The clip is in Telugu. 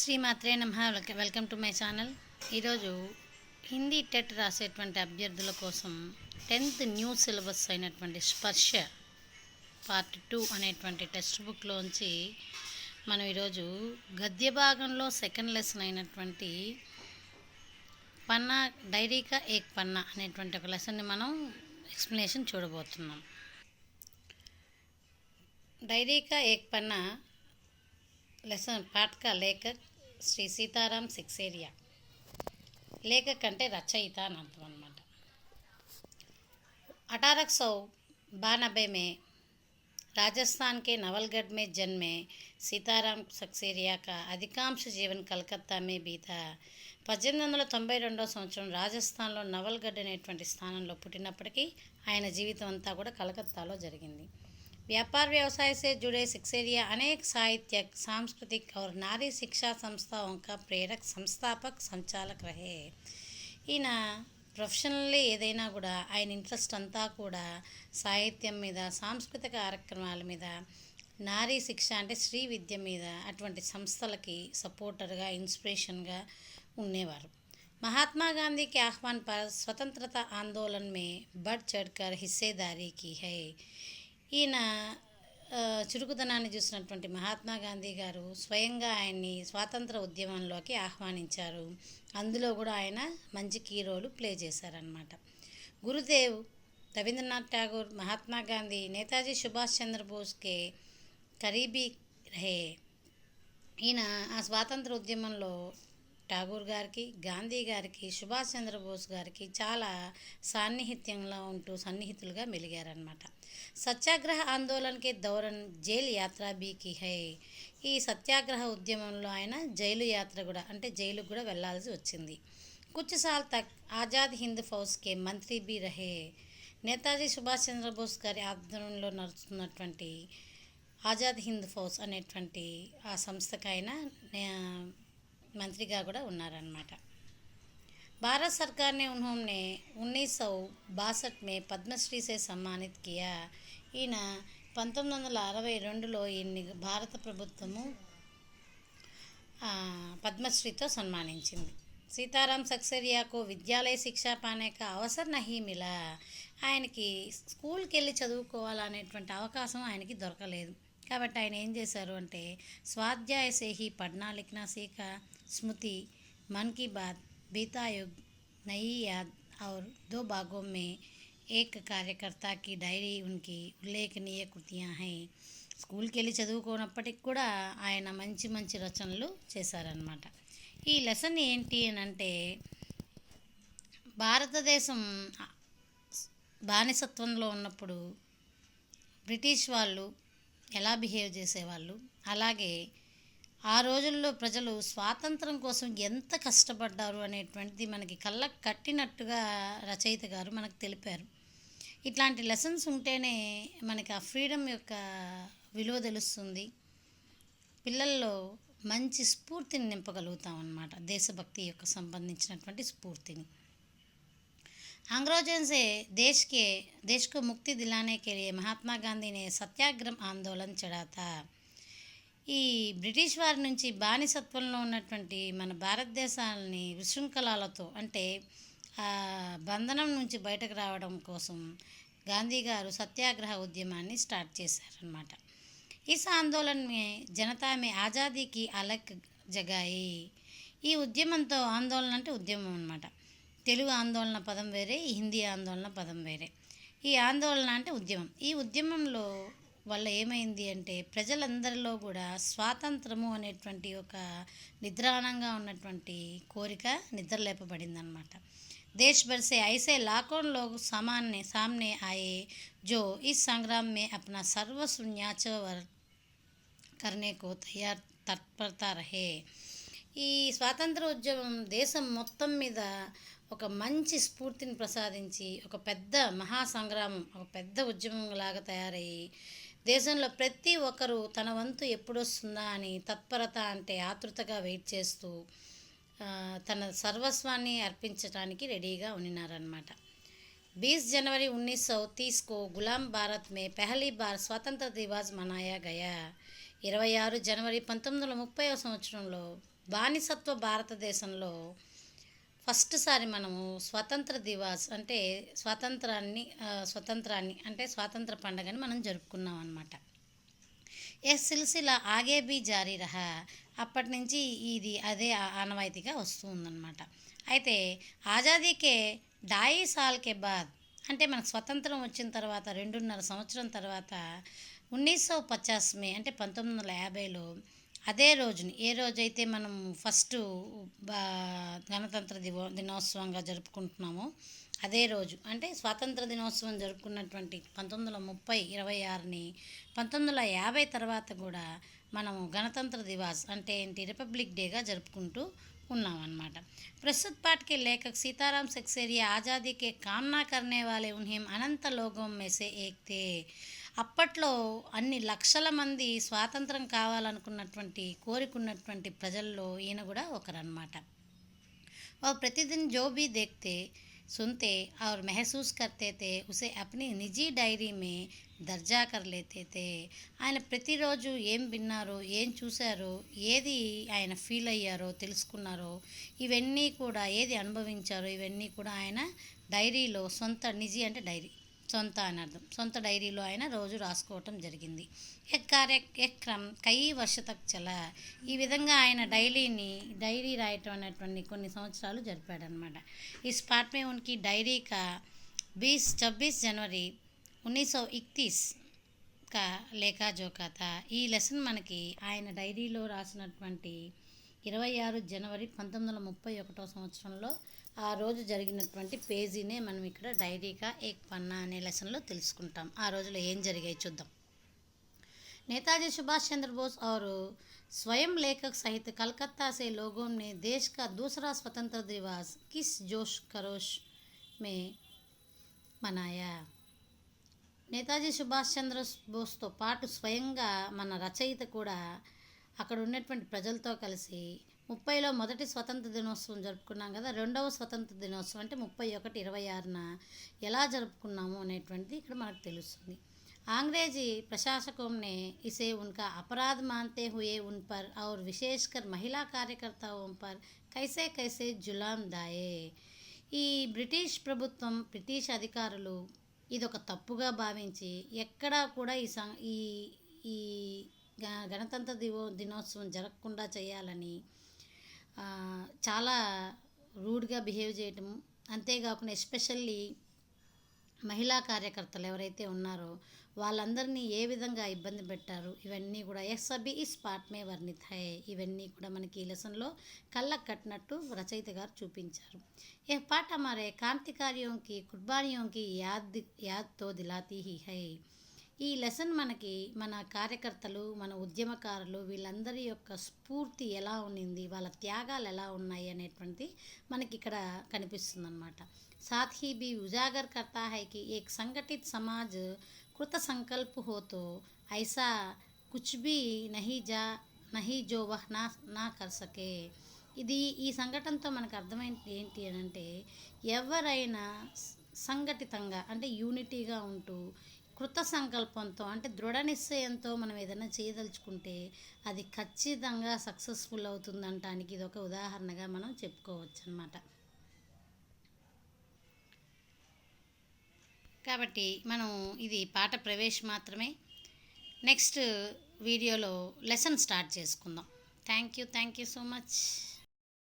శ్రీమాత్రే నమః. Welcome to my channel. ఈరోజు హిందీ టెట్ రాసేటువంటి అభ్యర్థుల కోసం 10th న్యూ సిలబస్ అయినటువంటి స్పర్శ పార్ట్ 2 అనేటువంటి టెక్స్ట్ బుక్లోంచి మనం ఈరోజు గద్య భాగంలో సెకండ్ లెసన్ అయినటువంటి పన్నా డైరీకా ఏక్ పన్నా అనేటువంటి ఒక లెసన్ని మనం ఎక్స్ప్లెనేషన్ చూడబోతున్నాం. డైరీకా ఏక్ పన్నా లెసన్ పాठ का लेखक శ్రీ సీతారాం సిక్సేరియా. లేఖక్ అంటే రచయిత అని అర్థం అన్నమాట. 1892 में राजस्थान के नवलगढ़ में जन्मे सीताराम सक्सेरिया का अधिकांश जीवन कलकत्ता में बीता. 1892 సంవత్సరం రాజస్థాన్లో నవల్గఢ్ అనేటువంటి స్థానంలో పుట్టినప్పటికీ ఆయన జీవితం అంతా కూడా కలకత్తాలో జరిగింది. व्यापार व्यवसाय से जुड़े सिक्सेरिया अनेक साहित्यिक, सांस्कृतिक और नारी शिक्षा संस्थाओं का प्रेरक, संस्थापक, संचालक रहे. ఈయన ప్రొఫెషనల్లీ ఏదైనా కూడా ఆయన ఇంట్రెస్ట్ అంతా కూడా సాహిత్యం మీద, సాంస్కృతిక కార్యక్రమాల మీద, నారీ శిక్ష అంటే స్త్రీ విద్య మీద అటువంటి సంస్థలకి సపోర్టర్గా, ఇన్స్పిరేషన్గా ఉండేవారు. महात्मा गांधी के आह्वान पर स्वतंत्रता आंदोलन में बढ़ चढ़कर हिस्सेदारी की है. ఈయన చురుకుదనాన్ని చూసినటువంటి మహాత్మా గాంధీ గారు స్వయంగా ఆయన్ని స్వాతంత్ర ఉద్యమంలోకి ఆహ్వానించారు. అందులో కూడా ఆయన మంచి కీ రోల్ ప్లే చేశారనమాట. గురుదేవ్, రవీంద్రనాథ్ ఠాగూర్, మహాత్మా గాంధీ, నేతాజీ సుభాష్ చంద్రబోస్కే కరీబీ రహే. ఈయన ఆ స్వాతంత్ర ఉద్యమంలో ఠాగూర్ గారికి, గాంధీ గారికి, సుభాష్ చంద్రబోస్ గారికి చాలా సన్నిహితులుగా మెలిగారనమాట. సత్యాగ్రహ ఆందోళనకి దౌరన్ జైల్ యాత్ర బీకి హై. ఈ సత్యాగ్రహ ఉద్యమంలో ఆయన జైలు యాత్ర కూడా అంటే జైలుకు కూడా వెళ్లాల్సి వచ్చింది. కుచ్ సాల్ తక్ ఆజాద్ హింద్ ఫౌజ్కే మంత్రి బీ రహే. నేతాజీ సుభాష్ చంద్రబోస్ గారి ఆధ్వర్యంలో నడుస్తున్నటువంటి ఆజాద్ హింద్ ఫౌజ్ అనేటువంటి ఆ సంస్థకు ఆయన మంత్రిగా కూడా ఉన్నారన్నమాట. भारत सरकार ने उन्होंने 1962 में పద్మశ్రీ से सम्मानित किया. ఈయన 1962లో ఈయన్ని భారత ప్రభుత్వము పద్మశ్రీతో సన్మానించింది. సీతారాం సక్సేరియాకు విద్యాలయ శిక్ష పానే కా అవసర్ నహీ మిలా. ఆయనకి స్కూల్కి వెళ్ళి చదువుకోవాలనేటువంటి అవకాశం ఆయనకి దొరకలేదు. కాబట్టి ఆయన ఏం చేశారు అంటే స్వాధ్యాయ సేహి పढ़ना लिखना सीखा. स्मृति, मन की बात, बीता युग, नई याद और 2 भागों में एक कार्यकर्ता की डायरी उनकी उल्लेखनीय కృతియా हैं. స్కూల్కి వెళ్ళి చదువుకోనప్పటికి కూడా ఆయన మంచి మంచి రచనలు చేశారనమాట. ఈ లెసన్ ఏంటి అని అంటే భారతదేశం బానిసత్వంలో ఉన్నప్పుడు బ్రిటిష్ వాళ్ళు ఎలా బిహేవ్ చేసేవాళ్ళు, అలాగే ఆ రోజుల్లో ప్రజలు స్వాతంత్రం కోసం ఎంత కష్టపడ్డారు అనేటువంటిది మనకి కళ్ళకు కట్టినట్టుగా రచయిత గారు మనకు తెలిపారు. ఇట్లాంటి లెసన్స్ ఉంటేనే మనకి ఆ ఫ్రీడమ్ యొక్క విలువ తెలుస్తుంది. పిల్లల్లో మంచి స్ఫూర్తిని నింపగలుగుతాం అన్నమాట, దేశభక్తి యొక్క సంబంధించినటువంటి స్ఫూర్తిని. अंग्रेजों से देश को मुक्ति दिलाने के लिए महात्मा गांधी ने सत्याग्रह आंदोलन चढ़ा था. ఈ బ్రిటిష్ వారి నుంచి బానిసత్వంలో ఉన్నటువంటి మన భారతదేశాన్ని విశృంఖలాలతో అంటే బంధనం నుంచి బయటకు రావడం కోసం గాంధీ గారు సత్యాగ్రహ ఉద్యమాన్ని స్టార్ట్ చేశారనమాట. ఇస్ ఆందోళన మే జనతా మే ఆజాదీకి అలక్ జగాయి. ఈ ఉద్యమంతో, ఆందోళన అంటే ఉద్యమం అనమాట. తెలుగు ఆందోళన పదం వేరే, హిందీ ఆందోళన పదం వేరే. ఈ ఆందోళన అంటే ఉద్యమం. ఈ ఉద్యమంలో వల్ల ఏమైంది అంటే ప్రజలందరిలో కూడా స్వాతంత్రము అనేటువంటి ఒక నిద్రాణంగా ఉన్నటువంటి కోరిక నిద్రలేపబడిందనమాట. దేశ్ భర్ సే ఐసే లాఖోं लोग सामने आए जो इस संग्राम में अपना सर्वस्व न्याछावर करने को तत्परता रहे. ఈ స్వాతంత్ర ఉద్యమం దేశం మొత్తం మీద ఒక మంచి స్ఫూర్తిని ప్రసాదించి ఒక పెద్ద మహాసంగ్రామం, ఒక పెద్ద ఉద్యమం లాగా తయారయ్యి దేశంలో ప్రతి ఒక్కరూ తన వంతు ఎప్పుడొస్తుందా అని తత్పరత అంటే ఆతృతగా వెయిట్ చేస్తూ తన సర్వస్వాన్ని అర్పించడానికి రెడీగా ఉన్నారన్నమాట. 20 जनवरी 1930 को गुलाम भारत में पहली बार स्वतंत्र दिवस मनाया गया. 26 జనవరి 1930 సంవత్సరంలో బానిసత్వ భారతదేశంలో ఫస్ట్ సారి మనము స్వతంత్ర దివాస్ అంటే స్వతంత్రాన్ని అంటే స్వాతంత్ర పండుగని మనం జరుపుకున్నాం అన్నమాట. ఏ సిల్సిలా ఆగే బి జారీ రహా, అప్పటి నుంచి ఇది అదే ఆనవాయితీగా వస్తూ ఉందన్నమాట. అయితే ఆజాదీకే 2.5 సాల్ కే బాద్, అంటే మనకు స్వతంత్రం వచ్చిన తర్వాత 2.5 సంవత్సరం తర్వాత 1950 మే అంటే 1950లో అదే రోజుని, ఏ రోజైతే మనం ఫస్ట్ గణతంత్ర దినోత్సవంగా జరుపుకుంటున్నామో అదే రోజు, అంటే స్వాతంత్ర దినోత్సవం జరుపుకున్నటువంటి 1930/26ని 1950 తర్వాత కూడా మనము గణతంత్ర దివాస్ అంటే ఏంటి రిపబ్లిక్ డేగా జరుపుకుంటూ ఉన్నామన్నమాట. प्रस्तुत पाठ के लेखक सीताराम सक्सेरिया आज़ादी के कामना करने वाले उन्हें अनंत लोगों में से एक थे. అప్పట్లో అన్ని లక్షల మంది స్వాతంత్రం కావాలనుకున్నటువంటి కోరికున్నటువంటి ప్రజల్లో ఈయన కూడా ఒకరన్నమాట. वह प्रतिदिन जो भी देखते सुनते और महसूस करते थे उसे अपनी निजी डायरी में దర్జా కర్ లేతే తే. ఆయన ప్రతిరోజు ఏం విన్నారో, ఏం చూశారో, ఏది ఆయన ఫీల్ అయ్యారో, తెలుసుకున్నారో, ఇవన్నీ కూడా ఏది అనుభవించారో ఇవన్నీ కూడా ఆయన డైరీలో, సొంత నిజీ అంటే డైరీ, సొంత అని అర్థం, సొంత డైరీలో ఆయన రోజు రాసుకోవటం జరిగింది. క్రమ్ కై వర్ష తక్ చలా. ఈ విధంగా ఆయన డైరీ రాయటం అనేటువంటి కొన్ని సంవత్సరాలు జరిపాడనమాట. ఈ స్పాట్ మే ఉన్కి డైరీ కా 26 जनवरी 1931 కా లేఖా జోకా థా. ఈ లెసన్ మనకి ఆయన డైరీలో రాసినటువంటి 26 జనవరి 1931 సంవత్సరంలో ఆ రోజు జరిగినటువంటి పేజీనే మనం ఇక్కడ డైరీకా ఏక్ పన్నా అనే లెసన్లో తెలుసుకుంటాం. ఆ రోజులో ఏం జరిగాయి చూద్దాం. नेताजी सुभाष चंद्र बोस और स्वयं लेखक सहित कलकत्ता से लोगों ने देश का दूसरा स्वतंत्र दिवस किस जोश खरोश में मनाया. నేతాజీ సుభాష్ చంద్ర బోస్తో పాటు స్వయంగా మన రచయిత కూడా అక్కడ ఉన్నటువంటి ప్రజలతో కలిసి 30లో మొదటి స్వతంత్ర దినోత్సవం జరుపుకున్నాం కదా, రెండవ స్వతంత్ర దినోత్సవం అంటే 31/26న ఎలా జరుపుకున్నాము అనేటువంటిది ఇక్కడ మనకు తెలుస్తుంది. अंग्रेजी प्रशासकों ने इसे उनका अपराध मानते हुए उन पर और विशेषकर महिला कार्यकर्ताओं पर कैसे कैसे जुलाम दाए. ఈ బ్రిటిష్ ప్రభుత్వం, బ్రిటిష్ అధికారులు ఇదొక తప్పుగా భావించి ఎక్కడా కూడా ఈ ఈ గణతంత్ర దినోత్సవం జరగకుండా చేయాలని చాలా రూడ్గా బిహేవ్ చేయటం, అంతేకాకుండా ఎస్పెషల్లీ మహిళా కార్యకర్తలు ఎవరైతే ఉన్నారో వాళ్ళందరినీ ఏ విధంగా ఇబ్బంది పెట్టారు, ఇవన్నీ కూడా సభి ఈ స్పాట్ మే వర్ణిత్ హై. ఇవన్నీ కూడా మనకి ఈ లెసన్లో కళ్ళకు కట్టినట్టు రచయిత గారు చూపించారు. ఏ పాట హమారే క్రాంతికారియోంకి కుర్బానియోంకి యాద్తో దిలాతీ హీ హై. ఈ లెసన్ మనకి మన కార్యకర్తలు, మన ఉద్యమకారులు వీళ్ళందరి యొక్క స్ఫూర్తి ఎలా ఉన్నింది, వాళ్ళ త్యాగాలు ఎలా ఉన్నాయి అనేటువంటి మనకి ఇక్కడ కనిపిస్తుంది అన్నమాట. साथ ही भी उजागर करता है कि एक संगठित समाज कृत संकल्प हो तो ऐसा कुछ भी नहीं जो वह ना कर सके. ఇది ఈ సంఘటనతో మనకు అర్థమైంది ఏంటి అని అంటే, ఎవరైనా సంఘటితంగా అంటే యూనిటీగా ఉంటూ కృత సంకల్పంతో అంటే దృఢ నిశ్చయంతో మనం ఏదైనా చేయదలుచుకుంటే అది ఖచ్చితంగా సక్సెస్ఫుల్ అవుతుందంటానికి ఇది ఒక ఉదాహరణగా మనం చెప్పుకోవచ్చు అన్నమాట. కాబట్టి మనం ఇది పాట ప్రవేశం మాత్రమే. నెక్స్ట్ వీడియోలో లెసన్ స్టార్ట్ చేసుకుందాం. Thank you so much.